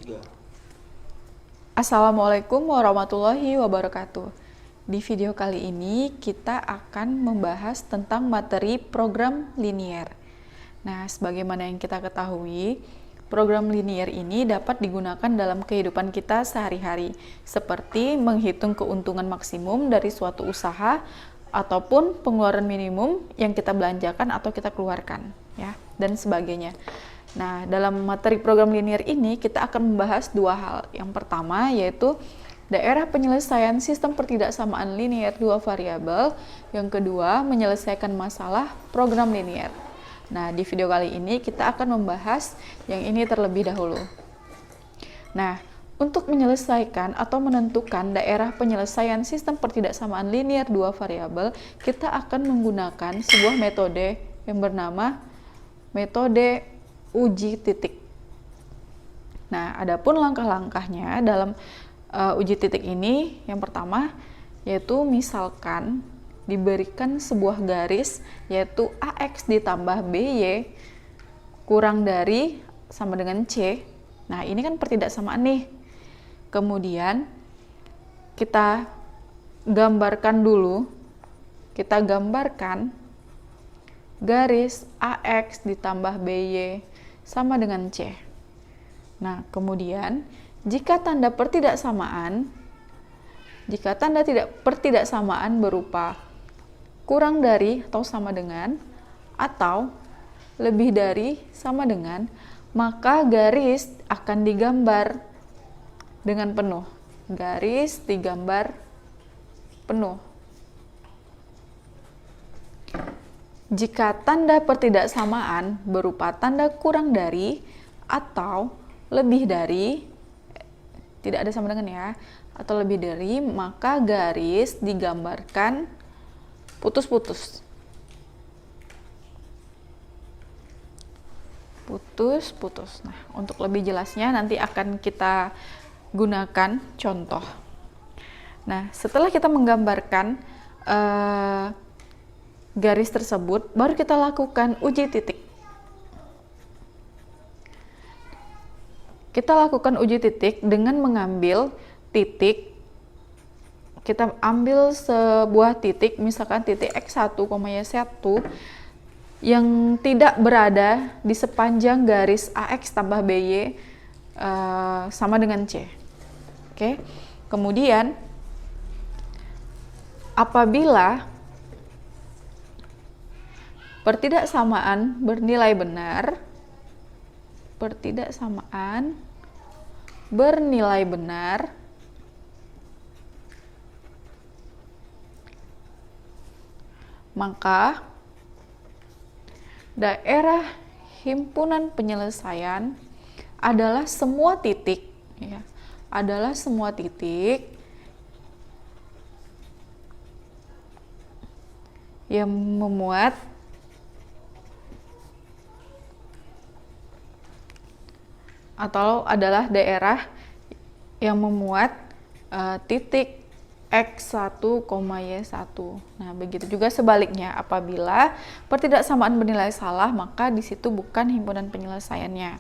Ya. Assalamualaikum warahmatullahi wabarakatuh. Di video kali ini kita akan membahas tentang materi program linier. Nah, sebagaimana yang kita ketahui, program linier ini dapat digunakan dalam kehidupan kita sehari-hari, seperti menghitung keuntungan maksimum dari suatu usaha ataupun pengeluaran minimum yang kita belanjakan atau kita keluarkan, ya, dan sebagainya. Nah, dalam materi program linier ini kita akan membahas dua hal. Yang pertama yaitu daerah penyelesaian sistem pertidaksamaan linier dua variabel. Yang kedua, menyelesaikan masalah program linier. Nah, di video kali ini kita akan membahas yang ini terlebih dahulu. Nah, untuk menyelesaikan atau menentukan daerah penyelesaian sistem pertidaksamaan linier dua variabel, kita akan menggunakan sebuah metode yang bernama metode uji titik. Nah, adapun langkah-langkahnya dalam uji titik ini, yang pertama yaitu misalkan diberikan sebuah garis yaitu AX ditambah BY kurang dari sama dengan C. Nah, ini kan pertidaksamaan nih. Kemudian kita gambarkan dulu. Kita gambarkan garis AX ditambah BY sama dengan C. Nah, kemudian jika tanda pertidaksamaan berupa kurang dari atau sama dengan atau lebih dari sama dengan, maka garis akan digambar dengan penuh. Garis digambar penuh. Jika tanda pertidaksamaan berupa tanda kurang dari atau lebih dari, tidak ada sama dengan ya, atau lebih dari, maka garis digambarkan putus-putus. Putus-putus. Nah, untuk lebih jelasnya nanti akan kita gunakan contoh. Nah, setelah kita menggambarkan garis tersebut, baru kita lakukan uji titik. Kita lakukan uji titik dengan mengambil titik. Kita ambil sebuah titik, misalkan titik X1, Y1 yang tidak berada di sepanjang garis AX tambah BY sama dengan C. Oke. Kemudian apabila pertidaksamaan bernilai benar, maka daerah himpunan penyelesaian adalah semua titik, ya, yang memuat atau adalah daerah yang memuat titik X1, Y1. Nah, begitu juga sebaliknya, apabila pertidaksamaan bernilai salah, maka di situ bukan himpunan penyelesaiannya.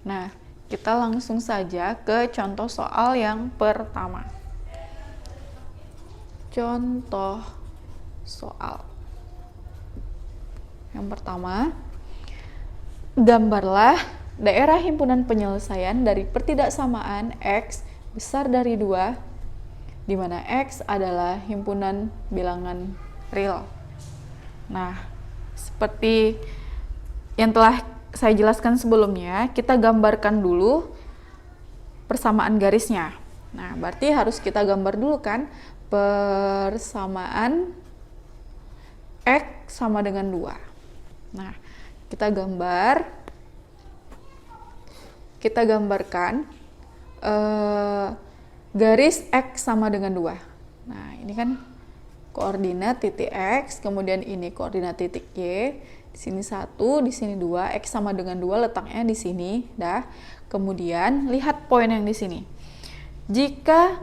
Nah, kita langsung saja ke contoh soal yang pertama. Contoh soal yang pertama, gambarlah daerah himpunan penyelesaian dari pertidaksamaan X besar dari 2, di mana X adalah himpunan bilangan real. Nah, seperti yang telah saya jelaskan sebelumnya, kita gambarkan dulu persamaan garisnya. Nah, berarti harus kita gambar dulu kan persamaan X sama dengan 2. Nah, kita gambarkan garis X sama dengan 2. Nah, ini kan koordinat titik X, kemudian ini koordinat titik Y. Di sini 1, di sini 2, X sama dengan 2 letaknya di sini, dah. Kemudian lihat poin yang di sini. Jika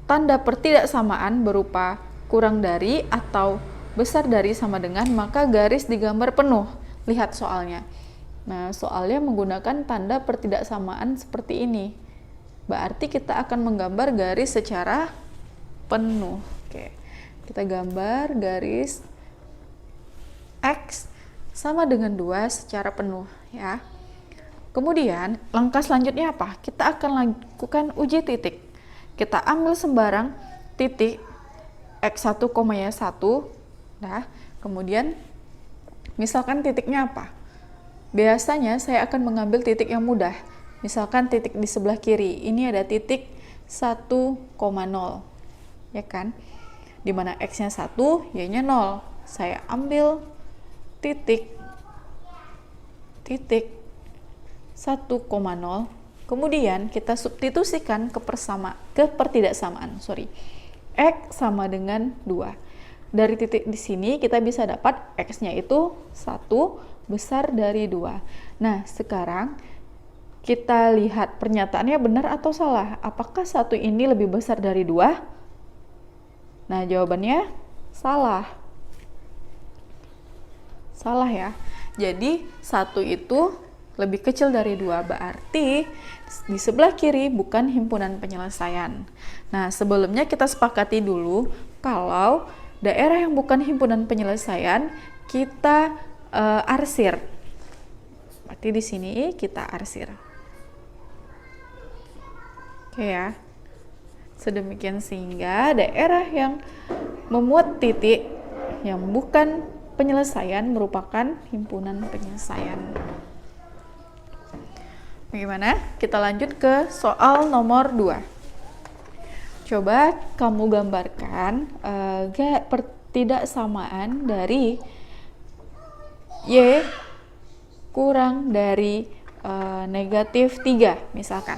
tanda pertidaksamaan berupa kurang dari atau besar dari sama dengan, maka garis digambar penuh. Lihat soalnya. Nah, soalnya menggunakan tanda pertidaksamaan seperti ini. Berarti kita akan menggambar garis secara penuh. Oke. Kita gambar garis X sama dengan 2 secara penuh ya. Kemudian langkah selanjutnya apa? Kita akan lakukan uji titik. Kita ambil sembarang titik X1, Y1. Nah, kemudian misalkan titiknya apa? Biasanya saya akan mengambil titik yang mudah. Misalkan titik di sebelah kiri. Ini ada titik 1,0. Ya kan? Dimana X-nya 1, Y-nya 0. Saya ambil titik 1,0. Kemudian kita substitusikan ke pertidaksamaan. X sama dengan 2. Dari titik di sini kita bisa dapat X-nya itu 1 besar dari 2. Nah, sekarang kita lihat pernyataannya benar atau salah. Apakah 1 ini lebih besar dari 2? Nah, jawabannya salah. Salah ya. Jadi 1 itu lebih kecil dari 2. Berarti di sebelah kiri bukan himpunan penyelesaian. Nah, sebelumnya kita sepakati dulu kalau daerah yang bukan himpunan penyelesaian kita arsir. Berarti di sini kita arsir. Oke ya. Sedemikian sehingga daerah yang memuat titik yang bukan penyelesaian merupakan himpunan penyelesaian. Bagaimana? Kita lanjut ke soal nomor 2. Coba kamu gambarkan pertidaksamaan dari Y kurang dari negatif 3 misalkan.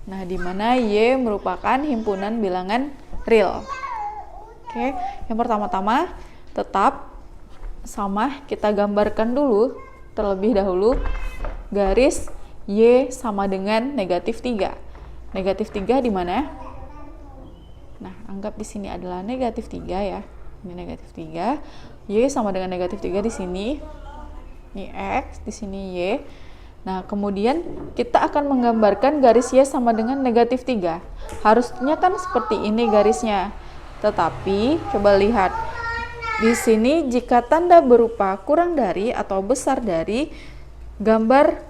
Nah, di mana Y merupakan himpunan bilangan real. Oke, yang pertama-tama tetap sama, kita gambarkan dulu terlebih dahulu garis Y sama dengan negatif 3. Negatif 3 di mana? Nah, anggap di sini adalah negatif 3 ya. Ini negatif 3. Y sama dengan negatif 3 di sini. Ini X, di sini Y. Nah, kemudian kita akan menggambarkan garis Y sama dengan negatif 3. Harusnya kan seperti ini garisnya. Tetapi, coba lihat. Di sini jika tanda berupa kurang dari atau besar dari,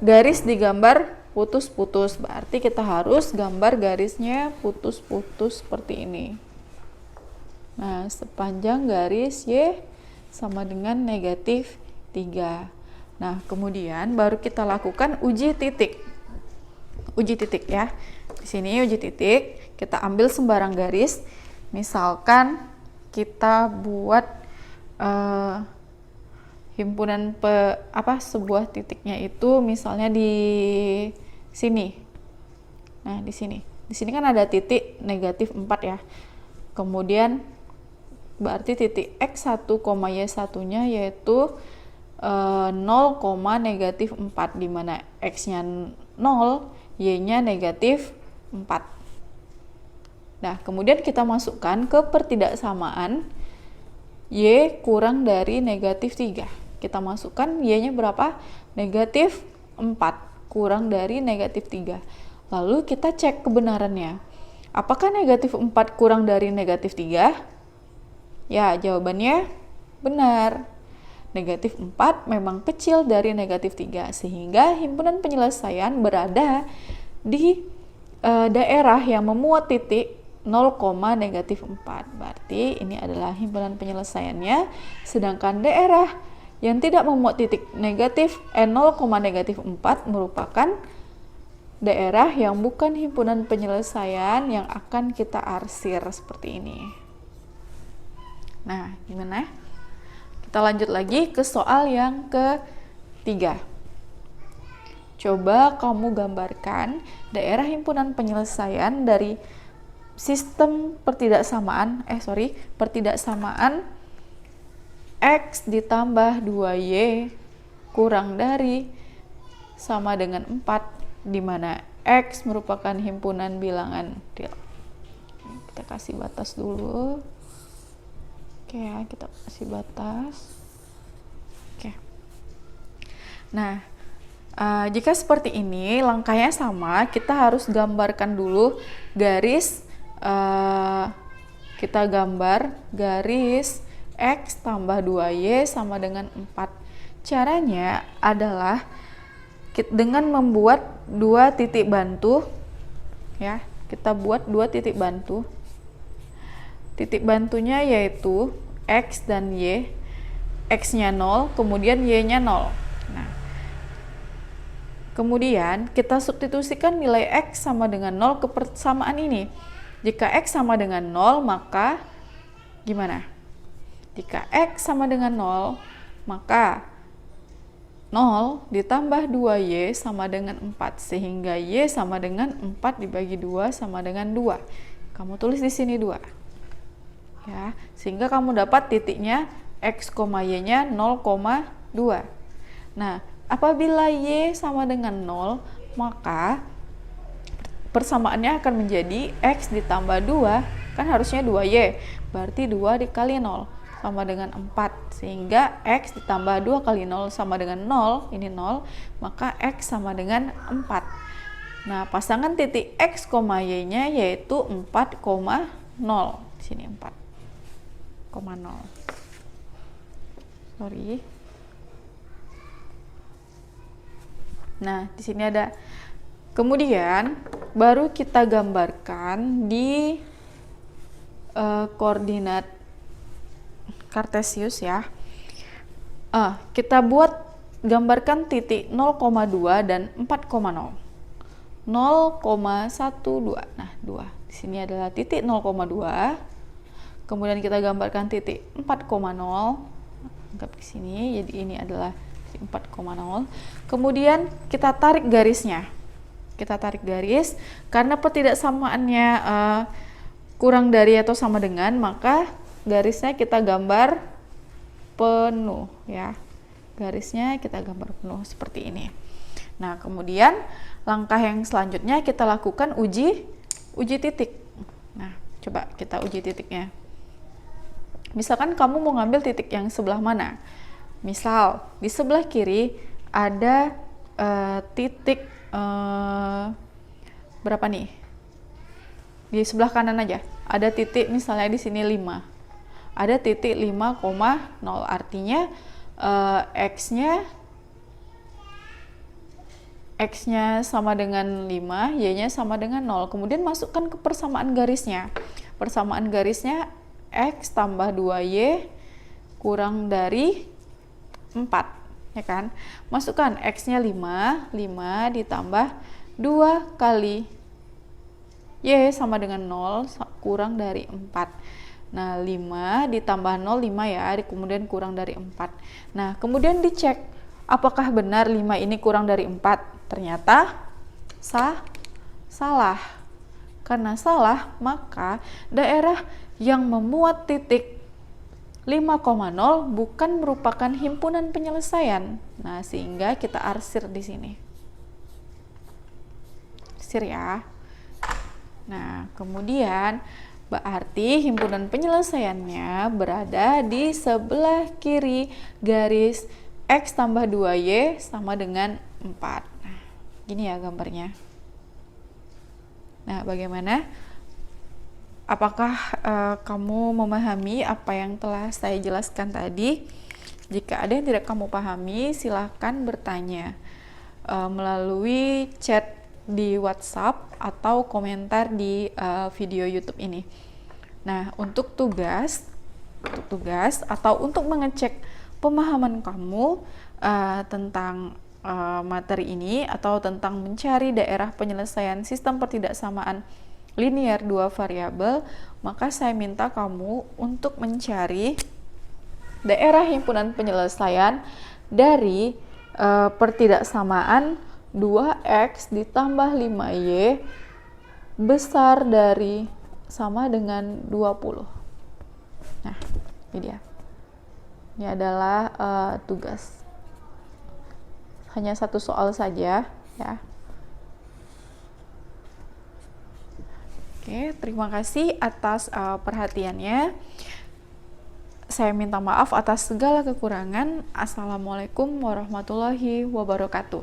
garis digambar putus-putus. Berarti kita harus gambar garisnya putus-putus seperti ini. Nah, sepanjang garis Y sama dengan negatif 3. Nah, kemudian baru kita lakukan uji titik. Uji titik ya. Di sini uji titik, kita ambil sembarang garis. Misalkan kita buat himpunan sebuah titiknya itu misalnya di sini. Nah, di sini. Di sini kan ada titik negatif 4 ya. Kemudian berarti titik X1, Y1-nya yaitu 0, negatif 4, di mana X-nya 0, Y-nya negatif 4. Nah, kemudian kita masukkan ke pertidaksamaan Y kurang dari negatif 3. Kita masukkan Y-nya berapa? Negatif 4 kurang dari negatif 3. Lalu kita cek kebenarannya. Apakah negatif 4 kurang dari negatif 3? Ya, jawabannya benar. Negatif 4 memang kecil dari negatif 3, sehingga himpunan penyelesaian berada di daerah yang memuat titik 0, negatif 4. Berarti ini adalah himpunan penyelesaiannya, sedangkan daerah yang tidak memuat titik 0, negatif 4 merupakan daerah yang bukan himpunan penyelesaian yang akan kita arsir seperti ini. Nah, gimana? Kita lanjut lagi ke soal yang ketiga. Coba kamu gambarkan daerah himpunan penyelesaian dari sistem pertidaksamaan X ditambah 2Y kurang dari sama dengan 4, di mana X merupakan himpunan bilangan real. Kita kasih batas dulu. Oke ya, kita kasih batas. Oke. Nah, Jika seperti ini, langkahnya sama, kita harus gambarkan dulu garis, kita gambar garis X tambah 2Y sama dengan 4. Caranya adalah dengan membuat dua titik bantu, ya, kita buat dua titik bantu. Titik bantunya yaitu X dan Y, X-nya 0, kemudian Y-nya 0. Nah, kemudian kita substitusikan nilai X sama dengan 0 ke persamaan ini. Jika X sama dengan 0, maka gimana? Jika X sama dengan 0, maka 0 ditambah 2Y sama dengan 4, sehingga Y sama dengan 4 dibagi 2 sama dengan 2. Kamu tulis di sini 2. Ya, sehingga kamu dapat titiknya X, Y-nya 0,2. Nah, apabila Y sama dengan 0, maka persamaannya akan menjadi X ditambah 2, kan harusnya 2Y, berarti 2 dikali 0 sama dengan 4, sehingga X ditambah 2 kali 0 sama dengan 0, ini 0, maka X sama dengan 4. Nah, pasangan titik X, Y-nya yaitu 4,0, di sini 4,0. Sorry. Nah, di sini ada. Kemudian baru kita gambarkan di koordinat Kartesius ya. Kita buat gambarkan titik 0,2 dan 4,0. 0,12. Nah, 2. Di sini adalah titik 0,2. Kemudian kita gambarkan titik 4,0. Anggap di sini, jadi ini adalah 4,0. Kemudian kita tarik garisnya. Kita tarik garis, karena pertidaksamaannya kurang dari atau sama dengan, maka garisnya kita gambar penuh ya. Garisnya kita gambar penuh seperti ini. Nah, kemudian langkah yang selanjutnya kita lakukan uji titik. Nah, coba kita uji titiknya. Misalkan kamu mau ngambil titik yang sebelah mana? Misal di sebelah kiri ada titik berapa nih? Di sebelah kanan aja ada titik, misalnya di sini 5. Ada titik 5,0, artinya X-nya sama dengan 5, Y-nya sama dengan 0. Kemudian masukkan ke persamaan garisnya. Persamaan garisnya X tambah 2Y kurang dari 4, ya kan? Masukkan X-nya 5 ditambah 2 kali Y sama dengan 0 kurang dari 4. Nah, 5 ditambah 0, 5 ya, kemudian kurang dari 4. Nah, kemudian dicek apakah benar 5 ini kurang dari 4. Ternyata salah. Karena salah, maka daerah yang memuat titik 5,0 bukan merupakan himpunan penyelesaian. Nah, sehingga kita arsir di sini. Arsir ya. Nah, kemudian berarti himpunan penyelesaiannya berada di sebelah kiri garis X tambah 2Y sama dengan 4. Nah, gini ya gambarnya. Nah, bagaimana? Apakah kamu memahami apa yang telah saya jelaskan tadi? Jika ada yang tidak kamu pahami, silahkan bertanya melalui chat di WhatsApp atau komentar di video YouTube ini. Nah, untuk tugas atau untuk mengecek pemahaman kamu tentang materi ini atau tentang mencari daerah penyelesaian sistem pertidaksamaan linear dua variabel, maka saya minta kamu untuk mencari daerah himpunan penyelesaian dari pertidaksamaan 2x ditambah 5y besar dari sama dengan 20. Nah, ini dia. Ini adalah tugas. Hanya satu soal saja ya. Oke, terima kasih atas perhatiannya. Saya minta maaf atas segala kekurangan. Assalamualaikum warahmatullahi wabarakatuh.